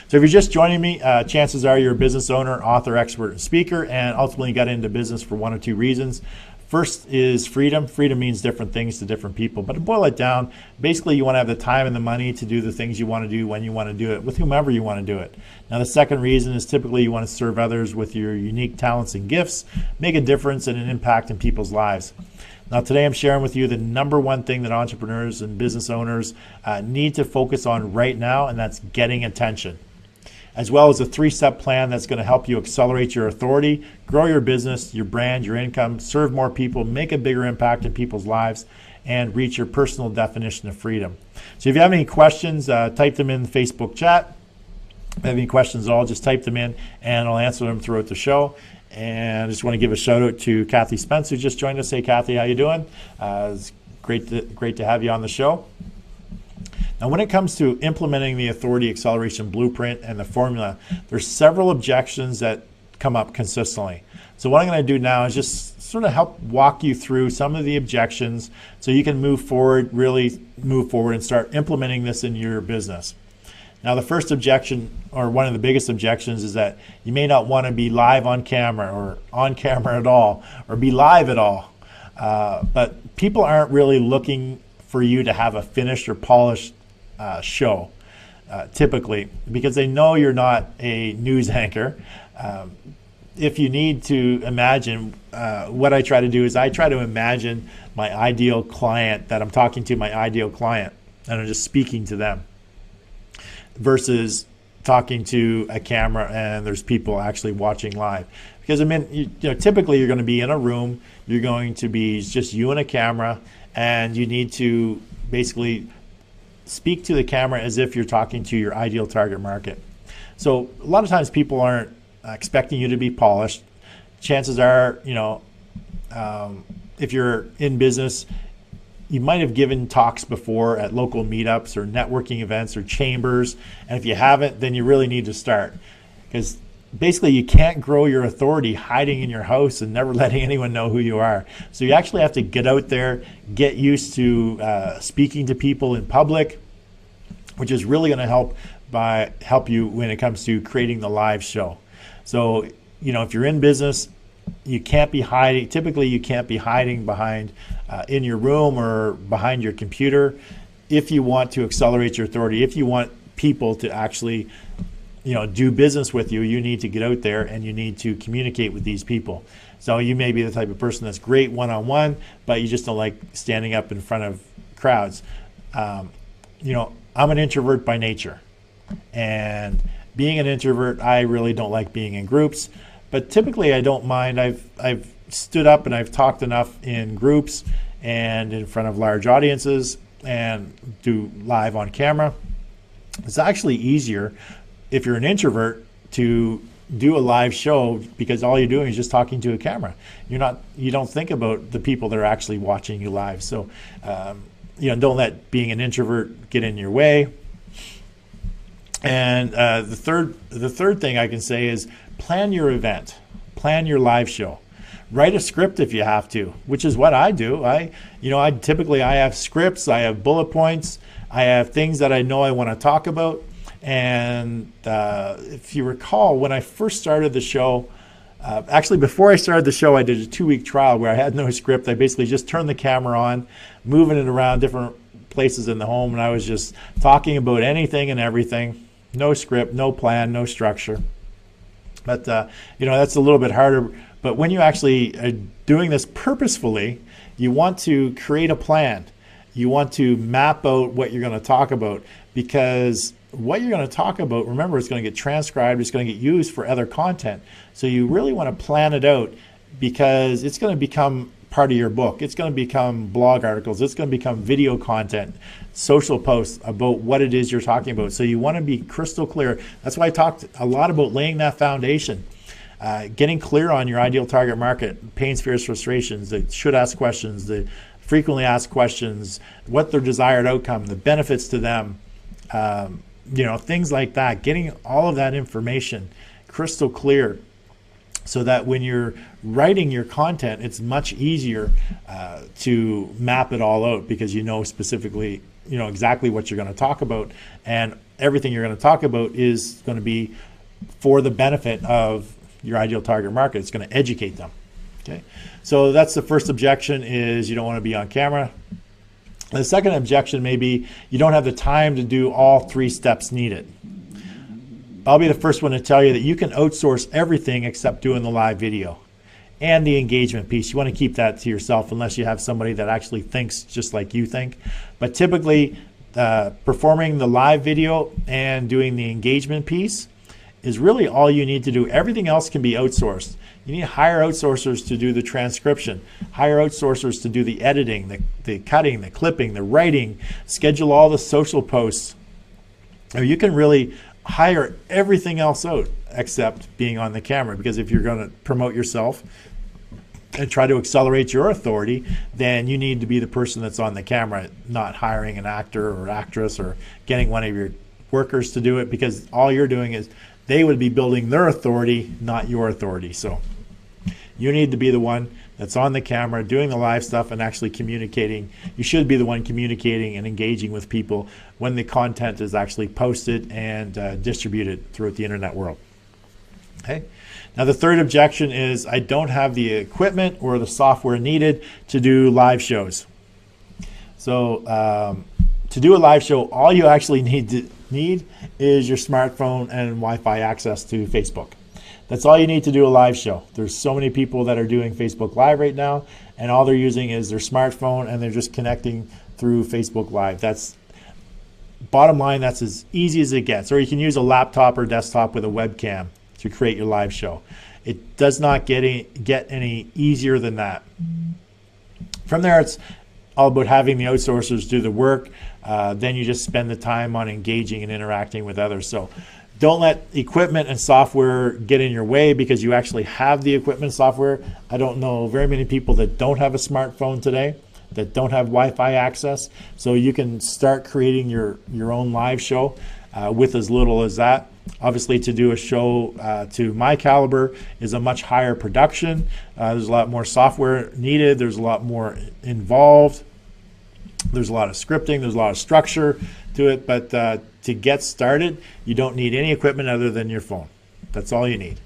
So if you're just joining me, chances are you're a business owner, author, expert, and speaker, and ultimately got into business for one or two reasons. First is freedom. Freedom means different things to different people, but to boil it down, basically you want to have the time and the money to do the things you want to do when you want to do it, with whomever you want to do it. Now the second reason is typically you want to serve others with your unique talents and gifts, make a difference and an impact in people's lives. Now today I'm sharing with you the number one thing that entrepreneurs and business owners need to focus on right now, and that's getting attention, as well as a 3-step plan that's going to help you accelerate your authority, grow your business, your brand, your income, serve more people, make a bigger impact in people's lives, and reach your personal definition of freedom. So if you have any questions, type them in the Facebook chat. If you have any questions at all, just type them in and I'll answer them throughout the show. And I just want to give a shout out to Kathy Spence, who just joined us. Hey Kathy, how you doing? It's great to have you on the show. Now, when it comes to implementing the Authority Acceleration Blueprint and the formula, there's several objections that come up consistently. So what I'm going to do now is just sort of help walk you through some of the objections so you can move forward, really move forward and start implementing this in your business. Now, the first objection, or one of the biggest objections, is that you may not want to be live on camera or on camera at all or be live at all. But people aren't really looking for you to have a finished or polished show, typically, because they know you're not a news anchor. If you need to imagine, what I try to do is I try to imagine my ideal client, that I'm talking to my ideal client, and I'm just speaking to them, versus talking to a camera and there's people actually watching live. Because I mean, typically you're going to be in a room, you're going to be just you and a camera, and you need to basically speak to the camera as if you're talking to your ideal target market. So a lot of times people aren't expecting you to be polished. Chances are, if you're in business, you might have given talks before at local meetups or networking events or chambers. And if you haven't, then you really need to start. Because basically you can't grow your authority hiding in your house and never letting anyone know who you are. So you actually have to get out there, get used to speaking to people in public, which is really going to help you when it comes to creating the live show. So, if you're in business, you can't be hiding. Typically, you can't be hiding behind in your room or behind your computer. If you want to accelerate your authority, if you want people to actually do business with you, you need to get out there and you need to communicate with these people. So you may be the type of person that's great one-on-one, but you just don't like standing up in front of crowds. I'm an introvert by nature, and being an introvert, I really don't like being in groups, but typically I don't mind. I've stood up and I've talked enough in groups and in front of large audiences and do live on camera. It's actually easier if you're an introvert to do a live show, because all you're doing is just talking to a camera. You don't think about the people that are actually watching you live. So don't let being an introvert get in your way. And the third thing I can say is plan your event, plan your live show. Write a script if you have to, which is what I do. I typically have scripts, I have bullet points, I have things that I know I want to talk about. And if you recall, when I first started the show, actually before I started the show, I did a 2-week trial where I had no script. I basically just turned the camera on, moving it around different places in the home, and I was just talking about anything and everything. No script, no plan, no structure. But that's a little bit harder. But when you actually are doing this purposefully, you want to create a plan. You want to map out what you're going to talk about, because what you're going to talk about, remember, it's going to get transcribed, it's going to get used for other content. So you really want to plan it out, because it's going to become part of your book. It's going to become blog articles. It's going to become video content, social posts about what it is you're talking about. So you want to be crystal clear. That's why I talked a lot about laying that foundation, getting clear on your ideal target market, pains, fears, frustrations, the should ask questions, the frequently asked questions, what their desired outcome, the benefits to them, things like that. Getting all of that information crystal clear, so that when you're writing your content, it's much easier to map it all out, because specifically, exactly what you're going to talk about. And everything you're going to talk about is going to be for the benefit of your ideal target market. It's going to educate them. Okay, so that's the first objection, is you don't want to be on camera. The second objection may be you don't have the time to do all 3 steps needed. I'll be the first one to tell you that you can outsource everything except doing the live video and the engagement piece. You want to keep that to yourself unless you have somebody that actually thinks just like you think. But typically, performing the live video and doing the engagement piece is really all you need to do. Everything else can be outsourced. You need to hire outsourcers to do the transcription, hire outsourcers to do the editing, the cutting, the clipping, the writing, schedule all the social posts. Or you can really hire everything else out except being on the camera, because if you're going to promote yourself and try to accelerate your authority, then you need to be the person that's on the camera, not hiring an actor or actress or getting one of your workers to do it, because all you're doing is they would be building their authority, not your authority. So you need to be the one that's on the camera doing the live stuff and actually communicating. You should be the one communicating and engaging with people when the content is actually posted and distributed throughout the internet world. Okay. Now the third objection is I don't have the equipment or the software needed to do live shows. So to do a live show, all you actually need is your smartphone and Wi-Fi access to Facebook. That's all you need to do a live show. There's so many people that are doing Facebook Live right now, and all they're using is their smartphone and they're just connecting through Facebook Live. That's bottom line, that's as easy as it gets. Or you can use a laptop or desktop with a webcam to create your live show. It does not get any easier than that. From there, it's all about having the outsourcers do the work. Then you just spend the time on engaging and interacting with others. So don't let equipment and software get in your way because you actually have the equipment and software. I don't know very many people that don't have a smartphone today, that don't have Wi-Fi access. So you can start creating your own live show with as little as that. Obviously, to do a show to my caliber is a much higher production. There's a lot more software needed. There's a lot more involved. There's a lot of scripting. There's a lot of structure to it. But to get started, you don't need any equipment other than your phone. That's all you need.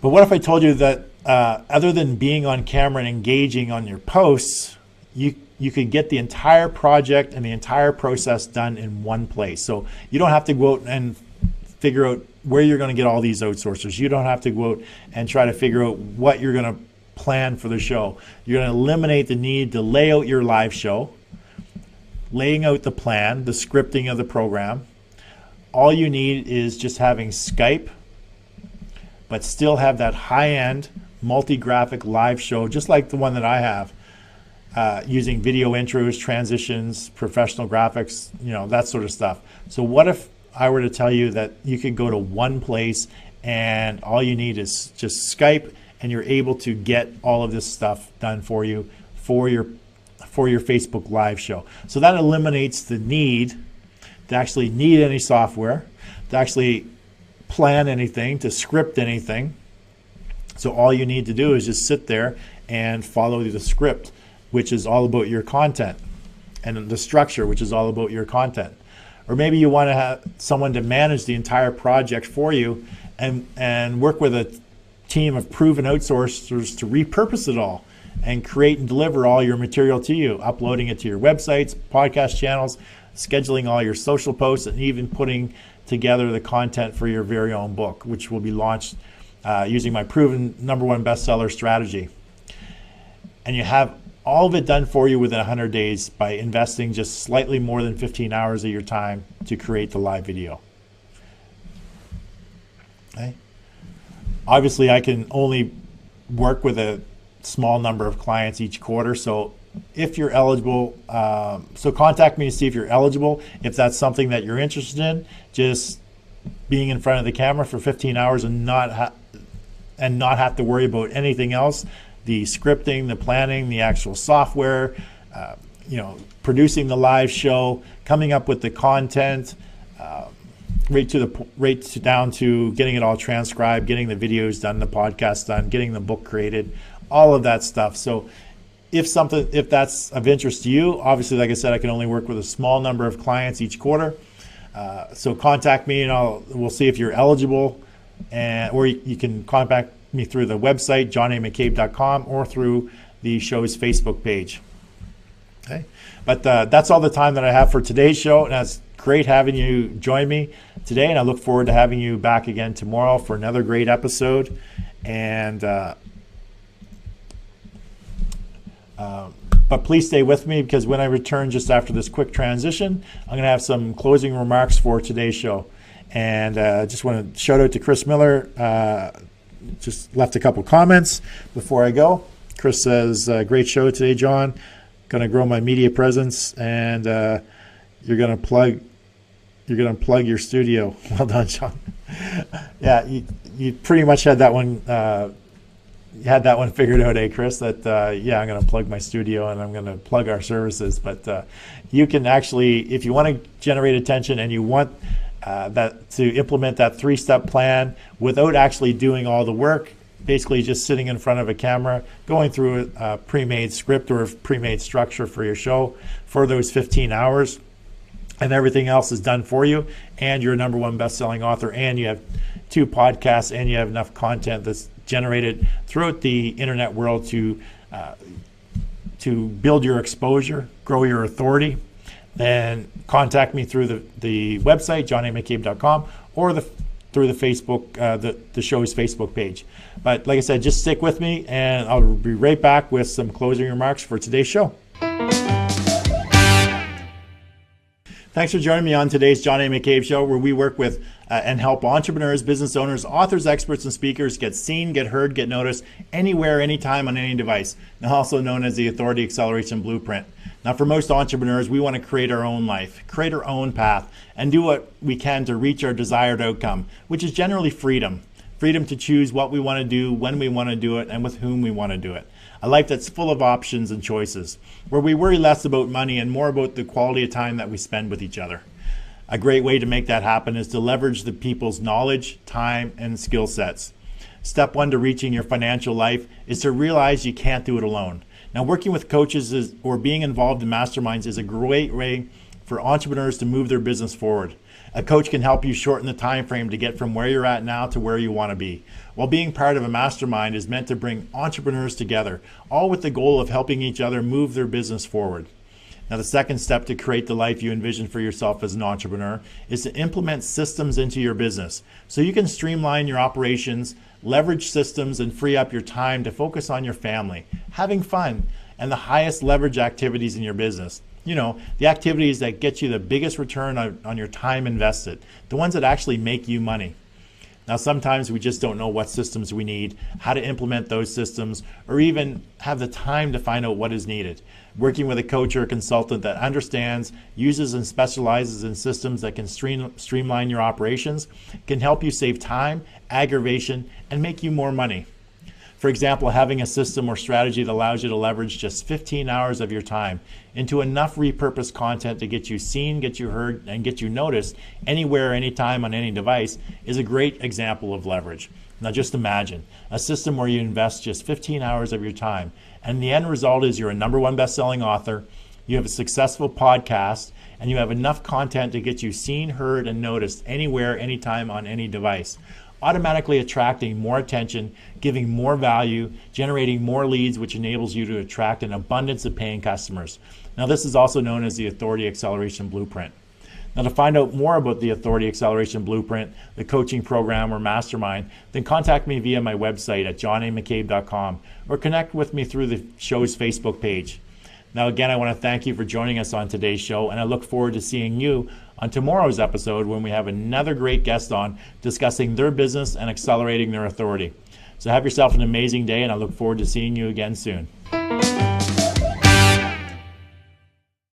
But what if I told you that other than being on camera and engaging on your posts, you could get the entire project and the entire process done in one place. So you don't have to go out and figure out where you're going to get all these outsourcers. You don't have to go out and try to figure out what you're going to plan for the show. You're going to eliminate the need to lay out your live show, laying out the plan, the scripting of the program. All you need is just having Skype, but still have that high-end multi-graphic live show, just like the one that I have. Using video intros, transitions, professional graphics, that sort of stuff. So what if I were to tell you that you could go to one place and all you need is just Skype and you're able to get all of this stuff done for you for your Facebook Live show. So that eliminates the need to actually need any software, to actually plan anything, to script anything. So all you need to do is just sit there and follow the script, which is all about your content, and the structure, which is all about your content. Or maybe you want to have someone to manage the entire project for you and work with a team of proven outsourcers to repurpose it all and create and deliver all your material to you, uploading it to your websites, podcast channels, scheduling all your social posts, and even putting together the content for your very own book, which will be launched using my proven #1 bestseller strategy. And you have all of it done for you within 100 days by investing just slightly more than 15 hours of your time to create the live video. Okay. Obviously, I can only work with a small number of clients each quarter. So if you're eligible, so contact me to see if you're eligible. If that's something that you're interested in, just being in front of the camera for 15 hours and not have to worry about anything else. The scripting, the planning, the actual software, producing the live show, coming up with the content, right down to getting it all transcribed, getting the videos done, the podcast done, getting the book created, all of that stuff. So if that's of interest to you, obviously, like I said, I can only work with a small number of clients each quarter. So contact me, and we'll see if you're eligible, or you can contact me through the website, johnamccabe.com, or through the show's Facebook page. Okay, but that's all the time that I have for today's show, and it's great having you join me today, and I look forward to having you back again tomorrow for another great episode. And but please stay with me, because when I return just after this quick transition, I'm going to have some closing remarks for today's show. And just want to shout out to Chris Miller. Just left a couple comments before I go. Chris says, great show today, John. Going to grow my media presence, and you're going to plug your studio. Well done, John. Yeah, you pretty much had that one. You had that one figured out, Chris? That yeah, I'm going to plug my studio, and I'm going to plug our services. But you can actually, if you want to generate attention and you want that to implement that 3-step plan without actually doing all the work, basically just sitting in front of a camera, going through a pre-made script or a pre-made structure for your show for those 15 hours, and everything else is done for you, and you're a #1 best-selling author, and you have 2 podcasts, and you have enough content that's generated throughout the internet world to build your exposure, grow your authority, then contact me through the website, johnamccabe.com, or through the Facebook, the show's Facebook page. But like I said, just stick with me, and I'll be right back with some closing remarks for today's show. Thanks for joining me on today's John A. McCabe Show, where we work with and help entrepreneurs, business owners, authors, experts, and speakers get seen, get heard, get noticed anywhere, anytime, on any device, now also known as the Authority Acceleration Blueprint. Now, for most entrepreneurs, we want to create our own life, create our own path, and do what we can to reach our desired outcome, which is generally freedom. Freedom to choose what we want to do, when we want to do it, and with whom we want to do it. A life that's full of options and choices, where we worry less about money and more about the quality of time that we spend with each other. A great way to make that happen is to leverage the people's knowledge, time, and skill sets. Step 1 to reaching your financial life is to realize you can't do it alone. Now, working with coaches or being involved in masterminds is a great way for entrepreneurs to move their business forward. A coach can help you shorten the time frame to get from where you're at now to where you want to be. While being part of a mastermind is meant to bring entrepreneurs together, all with the goal of helping each other move their business forward. Now, the second step to create the life you envision for yourself as an entrepreneur is to implement systems into your business so you can streamline your operations, leverage systems, and free up your time to focus on your family, having fun, and the highest leverage activities in your business. You know, the activities that get you the biggest return on your time invested, the ones that actually make you money. Now, sometimes we just don't know what systems we need, how to implement those systems, or even have the time to find out what is needed. Working with a coach or a consultant that understands, uses, and specializes in systems that can streamline your operations can help you save time, aggravation, and make you more money. For example, having a system or strategy that allows you to leverage just 15 hours of your time into enough repurposed content to get you seen, get you heard, and get you noticed anywhere, anytime, on any device is a great example of leverage. Now just imagine a system where you invest just 15 hours of your time, and the end result is you're a #1 best-selling author, you have a successful podcast, and you have enough content to get you seen, heard, and noticed anywhere, anytime, on any device, automatically attracting more attention, giving more value, generating more leads, which enables you to attract an abundance of paying customers. Now, this is also known as the Authority Acceleration Blueprint. Now, to find out more about the Authority Acceleration Blueprint, the coaching program, or mastermind, then contact me via my website at johnamccabe.com or connect with me through the show's Facebook page. Now, again, I want to thank you for joining us on today's show, and I look forward to seeing you on tomorrow's episode when we have another great guest on discussing their business and accelerating their authority. So have yourself an amazing day, and I look forward to seeing you again soon.